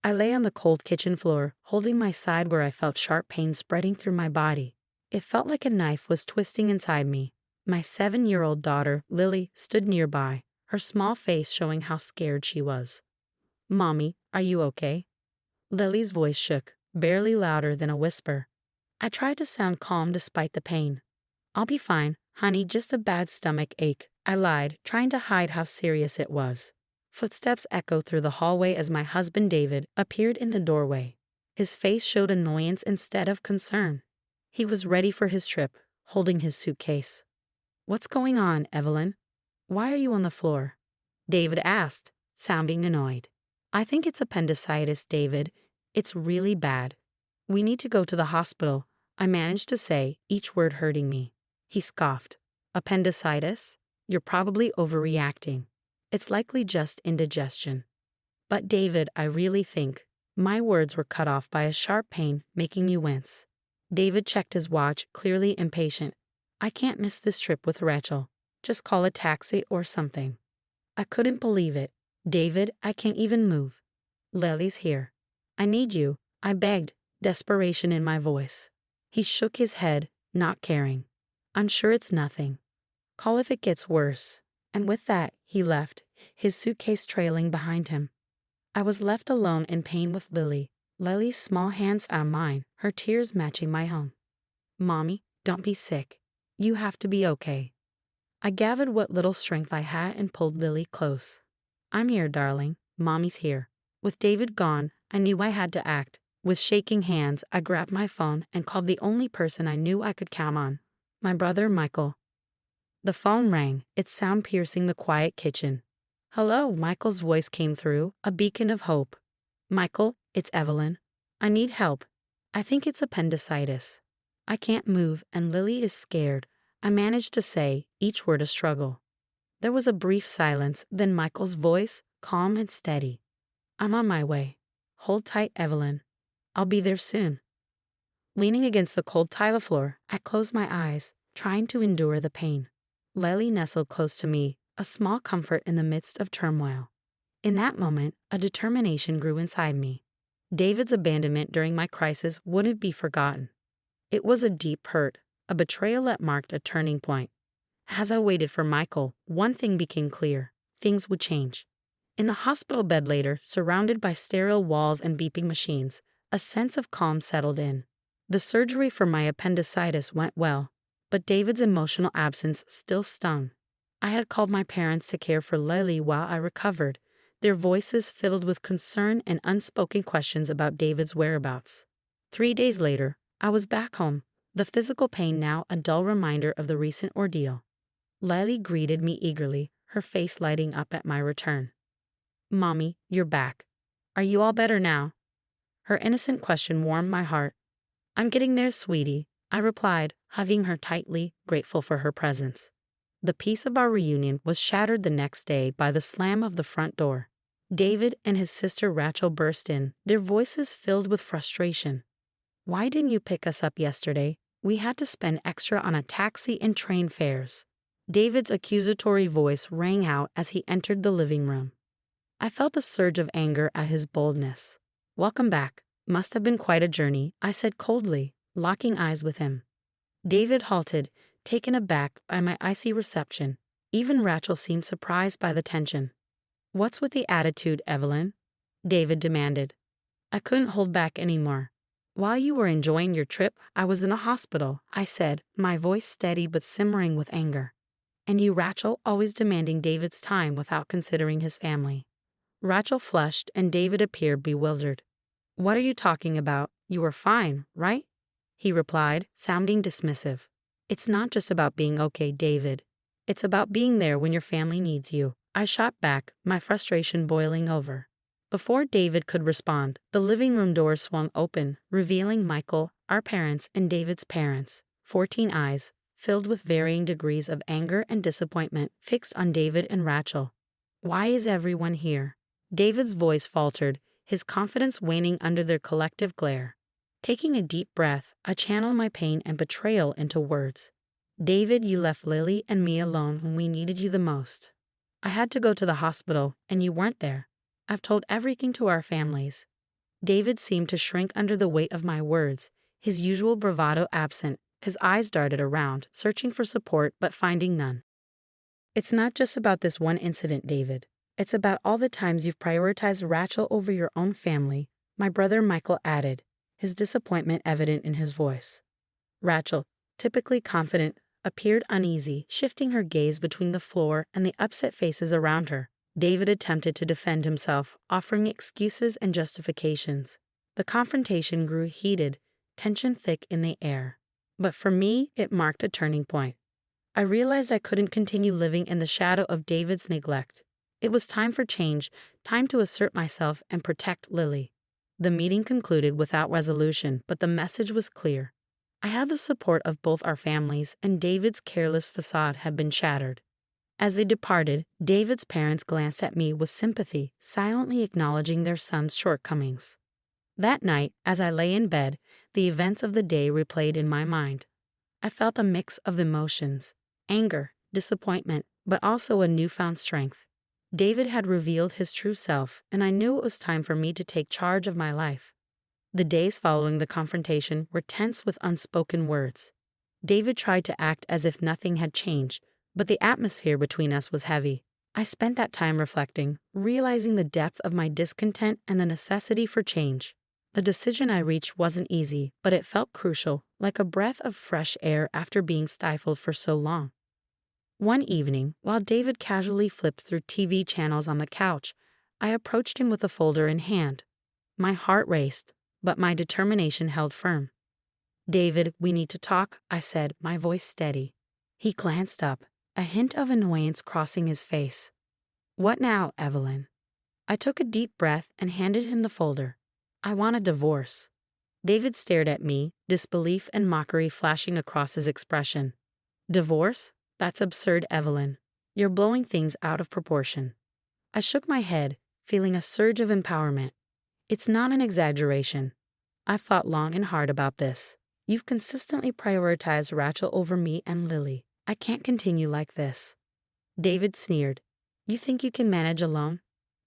I lay on the cold kitchen floor, holding my side where I felt sharp pain spreading through my body. It felt like a knife was twisting inside me. My 7-year-old daughter, Lily, stood nearby, her small face showing how scared she was. "Mommy, are you okay?" Lily's voice shook, barely louder than a whisper. I tried to sound calm despite the pain. "I'll be fine, honey, just a bad stomach ache," I lied, trying to hide how serious it was. Footsteps echoed through the hallway as my husband David appeared in the doorway. His face showed annoyance instead of concern. He was ready for his trip, holding his suitcase. "What's going on, Evelyn? Why are you on the floor?" David asked, sounding annoyed. "I think it's appendicitis, David. It's really bad. We need to go to the hospital," I managed to say, each word hurting me. He scoffed. "Appendicitis? You're probably overreacting. It's likely just indigestion." "But David, I really think—" My words were cut off by a sharp pain, making me wince. David checked his watch, clearly impatient. "I can't miss this trip with Rachel. Just call a taxi or something." I couldn't believe it. "David, I can't even move. Lily's here. I need you," I begged, desperation in my voice. He shook his head, not caring. "I'm sure it's nothing. Call if it gets worse." And with that, he left, his suitcase trailing behind him. I was left alone in pain with Lily. Lily's small hands found mine, her tears matching my own. "Mommy, don't be sick. You have to be okay." I gathered what little strength I had and pulled Lily close. "I'm here, darling. Mommy's here." With David gone, I knew I had to act. With shaking hands, I grabbed my phone and called the only person I knew I could count on, my brother Michael. The phone rang, its sound piercing the quiet kitchen. "Hello," Michael's voice came through, a beacon of hope. "Michael, it's Evelyn. I need help. I think it's appendicitis. I can't move and Lily is scared," I managed to say, each word a struggle. There was a brief silence, then Michael's voice, calm and steady. "I'm on my way. Hold tight, Evelyn. I'll be there soon." Leaning against the cold tile floor, I closed my eyes, trying to endure the pain. Lily nestled close to me, a small comfort in the midst of turmoil. In that moment, a determination grew inside me. David's abandonment during my crisis wouldn't be forgotten. It was a deep hurt, a betrayal that marked a turning point. As I waited for Michael, one thing became clear: things would change. In the hospital bed later, surrounded by sterile walls and beeping machines, a sense of calm settled in. The surgery for my appendicitis went well, but David's emotional absence still stung. I had called my parents to care for Lily while I recovered, their voices filled with concern and unspoken questions about David's whereabouts. 3 days later, I was back home, the physical pain now a dull reminder of the recent ordeal. Lily greeted me eagerly, her face lighting up at my return. "Mommy, you're back. Are you all better now?" Her innocent question warmed my heart. "I'm getting there, sweetie," I replied, hugging her tightly, grateful for her presence. The peace of our reunion was shattered the next day by the slam of the front door. David and his sister Rachel burst in, their voices filled with frustration. "Why didn't you pick us up yesterday? We had to spend extra on a taxi and train fares." David's accusatory voice rang out as he entered the living room. I felt a surge of anger at his boldness. "Welcome back. Must have been quite a journey," I said coldly, locking eyes with him. David halted, taken aback by my icy reception. Even Rachel seemed surprised by the tension. "What's with the attitude, Evelyn?" David demanded. I couldn't hold back anymore. "While you were enjoying your trip, I was in a hospital," I said, my voice steady but simmering with anger. "And you, Rachel, always demanding David's time without considering his family." Rachel flushed and David appeared bewildered. "What are you talking about? You were fine, right?" he replied, sounding dismissive. "It's not just about being okay, David. It's about being there when your family needs you." I shot back, my frustration boiling over. Before David could respond, the living room door swung open, revealing Michael, our parents, and David's parents. 14 eyes, filled with varying degrees of anger and disappointment, fixed on David and Rachel. "Why is everyone here?" David's voice faltered, his confidence waning under their collective glare. Taking a deep breath, I channeled my pain and betrayal into words. "David, you left Lily and me alone when we needed you the most. I had to go to the hospital, and you weren't there. I've told everything to our families. David seemed to shrink under the weight of my words, his usual bravado absent. His eyes darted around, searching for support but finding none. "It's not just about this one incident, David. It's about all the times you've prioritized Rachel over your own family," my brother Michael added, his disappointment evident in his voice. Rachel, typically confident, appeared uneasy, shifting her gaze between the floor and the upset faces around her. David attempted to defend himself, offering excuses and justifications. The confrontation grew heated, tension thick in the air. But for me, it marked a turning point. I realized I couldn't continue living in the shadow of David's neglect. It was time for change, time to assert myself and protect Lily. The meeting concluded without resolution, but the message was clear. I had the support of both our families, and David's careless facade had been shattered. As they departed, David's parents glanced at me with sympathy, silently acknowledging their son's shortcomings. That night, as I lay in bed, the events of the day replayed in my mind. I felt a mix of emotions: anger, disappointment, but also a newfound strength. David had revealed his true self, and I knew it was time for me to take charge of my life. The days following the confrontation were tense with unspoken words. David tried to act as if nothing had changed, but the atmosphere between us was heavy. I spent that time reflecting, realizing the depth of my discontent and the necessity for change. The decision I reached wasn't easy, but it felt crucial, like a breath of fresh air after being stifled for so long. One evening, while David casually flipped through TV channels on the couch, I approached him with a folder in hand. My heart raced, but my determination held firm. "David, we need to talk," I said, my voice steady. He glanced up, a hint of annoyance crossing his face. "What now, Evelyn?" I took a deep breath and handed him the folder. "I want a divorce." David stared at me, disbelief and mockery flashing across his expression. "Divorce? That's absurd, Evelyn. You're blowing things out of proportion." I shook my head, feeling a surge of empowerment. "It's not an exaggeration. I've thought long and hard about this. You've consistently prioritized Rachel over me and Lily. I can't continue like this." David sneered. "You think you can manage alone?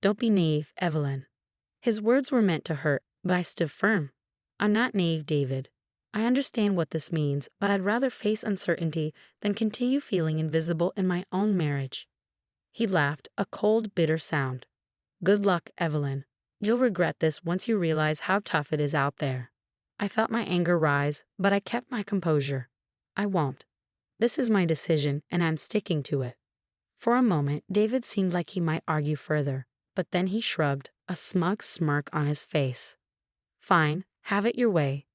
Don't be naive, Evelyn." His words were meant to hurt, but I stood firm. "I'm not naive, David. I understand what this means, but I'd rather face uncertainty than continue feeling invisible in my own marriage." He laughed, a cold, bitter sound. "Good luck, Evelyn. You'll regret this once you realize how tough it is out there." I felt my anger rise, but I kept my composure. "I won't. This is my decision, and I'm sticking to it." For a moment, David seemed like he might argue further, but then he shrugged, a smug smirk on his face. "Fine, have it your way.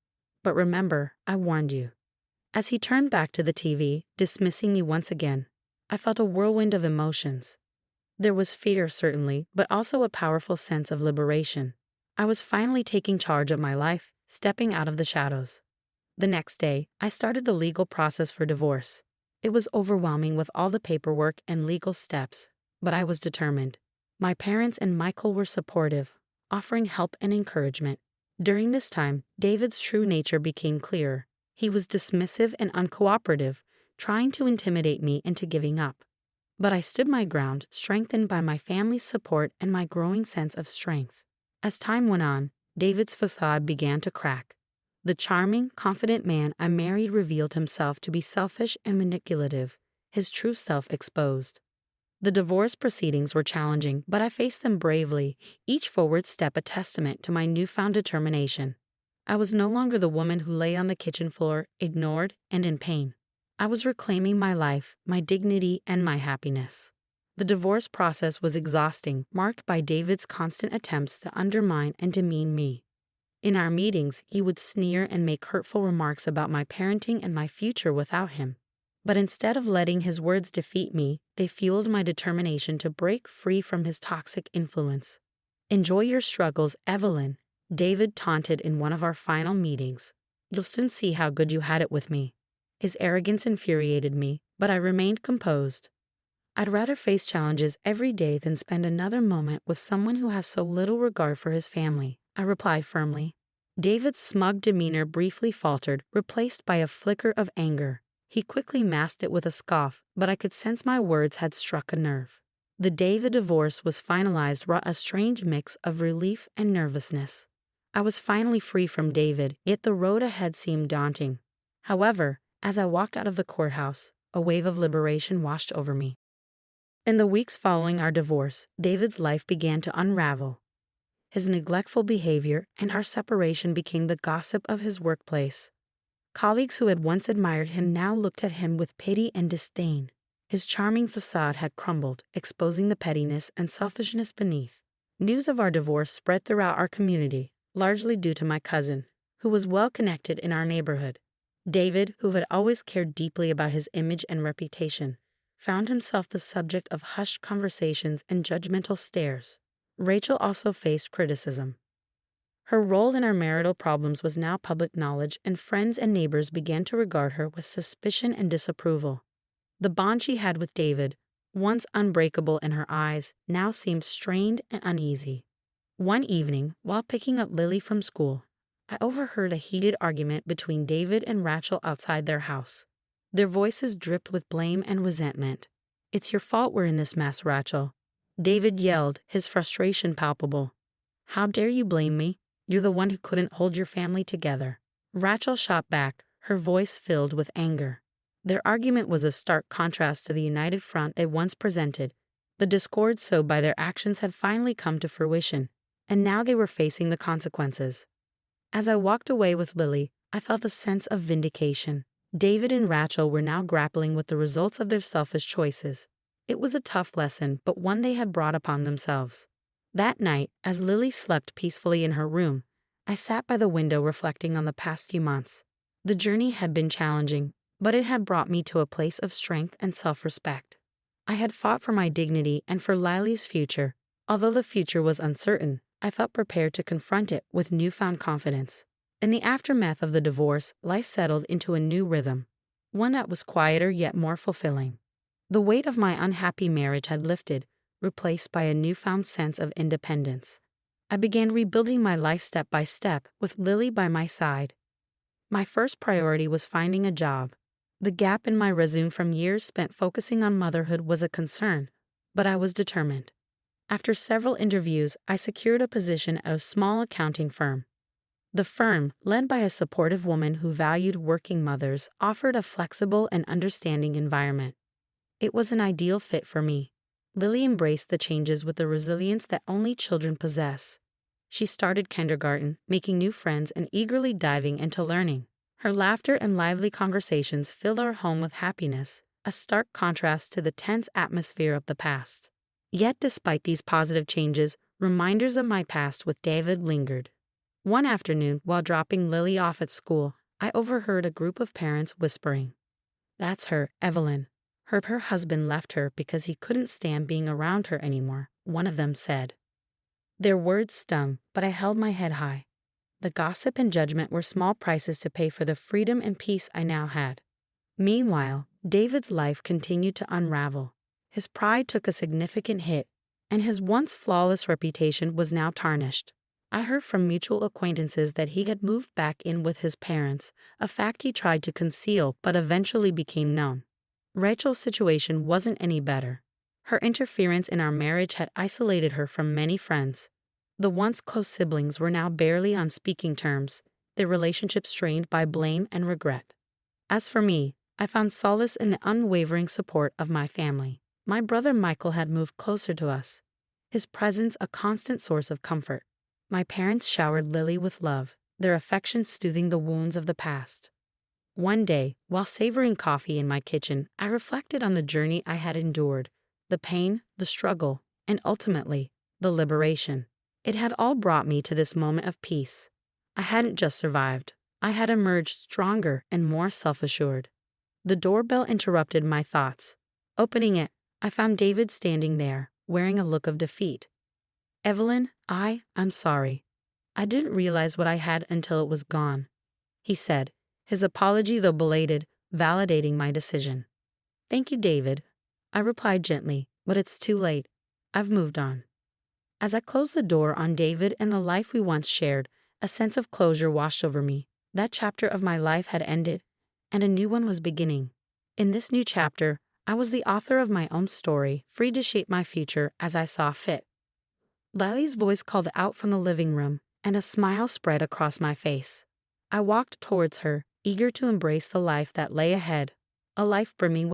But remember, I warned you." As he turned back to the TV, dismissing me once again, I felt a whirlwind of emotions. There was fear, certainly, but also a powerful sense of liberation. I was finally taking charge of my life, stepping out of the shadows. The next day, I started the legal process for divorce. It was overwhelming with all the paperwork and legal steps, but I was determined. My parents and Michael were supportive, offering help and encouragement. During this time, David's true nature became clearer. He was dismissive and uncooperative, trying to intimidate me into giving up. But I stood my ground, strengthened by my family's support and my growing sense of strength. As time went on, David's facade began to crack. The charming, confident man I married revealed himself to be selfish and manipulative, his true self exposed. The divorce proceedings were challenging, but I faced them bravely, each forward step a testament to my newfound determination. I was no longer the woman who lay on the kitchen floor, ignored and in pain. I was reclaiming my life, my dignity, and my happiness. The divorce process was exhausting, marked by David's constant attempts to undermine and demean me. In our meetings, he would sneer and make hurtful remarks about my parenting and my future without him. But instead of letting his words defeat me, they fueled my determination to break free from his toxic influence. "Enjoy your struggles, Evelyn," David taunted in one of our final meetings. "You'll soon see how good you had it with me." His arrogance infuriated me, but I remained composed. I'd rather face challenges every day than spend another moment with someone who has so little regard for his family, I replied firmly. David's smug demeanor briefly faltered, replaced by a flicker of anger. He quickly masked it with a scoff, but I could sense my words had struck a nerve. The day the divorce was finalized brought a strange mix of relief and nervousness. I was finally free from David, yet the road ahead seemed daunting. However, as I walked out of the courthouse, a wave of liberation washed over me. In the weeks following our divorce, David's life began to unravel. His neglectful behavior and our separation became the gossip of his workplace. Colleagues who had once admired him now looked at him with pity and disdain. His charming facade had crumbled, exposing the pettiness and selfishness beneath. News of our divorce spread throughout our community, largely due to my cousin, who was well connected in our neighborhood. David, who had always cared deeply about his image and reputation, found himself the subject of hushed conversations and judgmental stares. Rachel also faced criticism. Her role in our marital problems was now public knowledge, and friends and neighbors began to regard her with suspicion and disapproval. The bond she had with David, once unbreakable in her eyes, now seemed strained and uneasy. One evening, while picking up Lily from school, I overheard a heated argument between David and Rachel outside their house. Their voices dripped with blame and resentment. "It's your fault we're in this mess, Rachel," David yelled, his frustration palpable. "How dare you blame me? You're the one who couldn't hold your family together." Rachel shot back, her voice filled with anger. Their argument was a stark contrast to the united front they once presented. The discord sowed by their actions had finally come to fruition, and now they were facing the consequences. As I walked away with Lily, I felt a sense of vindication. David and Rachel were now grappling with the results of their selfish choices. It was a tough lesson, but one they had brought upon themselves. That night, as Lily slept peacefully in her room, I sat by the window reflecting on the past few months. The journey had been challenging, but it had brought me to a place of strength and self-respect. I had fought for my dignity and for Lily's future. Although the future was uncertain, I felt prepared to confront it with newfound confidence. In the aftermath of the divorce, life settled into a new rhythm, one that was quieter yet more fulfilling. The weight of my unhappy marriage had lifted, replaced by a newfound sense of independence. I began rebuilding my life step by step, with Lily by my side. My first priority was finding a job. The gap in my resume from years spent focusing on motherhood was a concern, but I was determined. After several interviews, I secured a position at a small accounting firm. The firm, led by a supportive woman who valued working mothers, offered a flexible and understanding environment. It was an ideal fit for me. Lily embraced the changes with the resilience that only children possess. She started kindergarten, making new friends and eagerly diving into learning. Her laughter and lively conversations filled our home with happiness, a stark contrast to the tense atmosphere of the past. Yet despite these positive changes, reminders of my past with David lingered. One afternoon, while dropping Lily off at school, I overheard a group of parents whispering, "That's her, Evelyn. Her husband left her because he couldn't stand being around her anymore," one of them said. Their words stung, but I held my head high. The gossip and judgment were small prices to pay for the freedom and peace I now had. Meanwhile, David's life continued to unravel. His pride took a significant hit, and his once flawless reputation was now tarnished. I heard from mutual acquaintances that he had moved back in with his parents, a fact he tried to conceal but eventually became known. Rachel's situation wasn't any better. Her interference in our marriage had isolated her from many friends. The once close siblings were now barely on speaking terms, their relationship strained by blame and regret. As for me, I found solace in the unwavering support of my family. My brother Michael had moved closer to us, his presence a constant source of comfort. My parents showered Lily with love, their affection soothing the wounds of the past. One day, while savoring coffee in my kitchen, I reflected on the journey I had endured, the pain, the struggle, and ultimately, the liberation. It had all brought me to this moment of peace. I hadn't just survived. I had emerged stronger and more self-assured. The doorbell interrupted my thoughts. Opening it, I found David standing there, wearing a look of defeat. "Evelyn, I'm sorry. I didn't realize what I had until it was gone," he said, his apology, though belated, validating my decision. "Thank you, David," I replied gently, "but it's too late. I've moved on." As I closed the door on David and the life we once shared, a sense of closure washed over me. That chapter of my life had ended, and a new one was beginning. In this new chapter, I was the author of my own story, free to shape my future as I saw fit. Lily's voice called out from the living room, and a smile spread across my face. I walked towards her, eager to embrace the life that lay ahead, a life brimming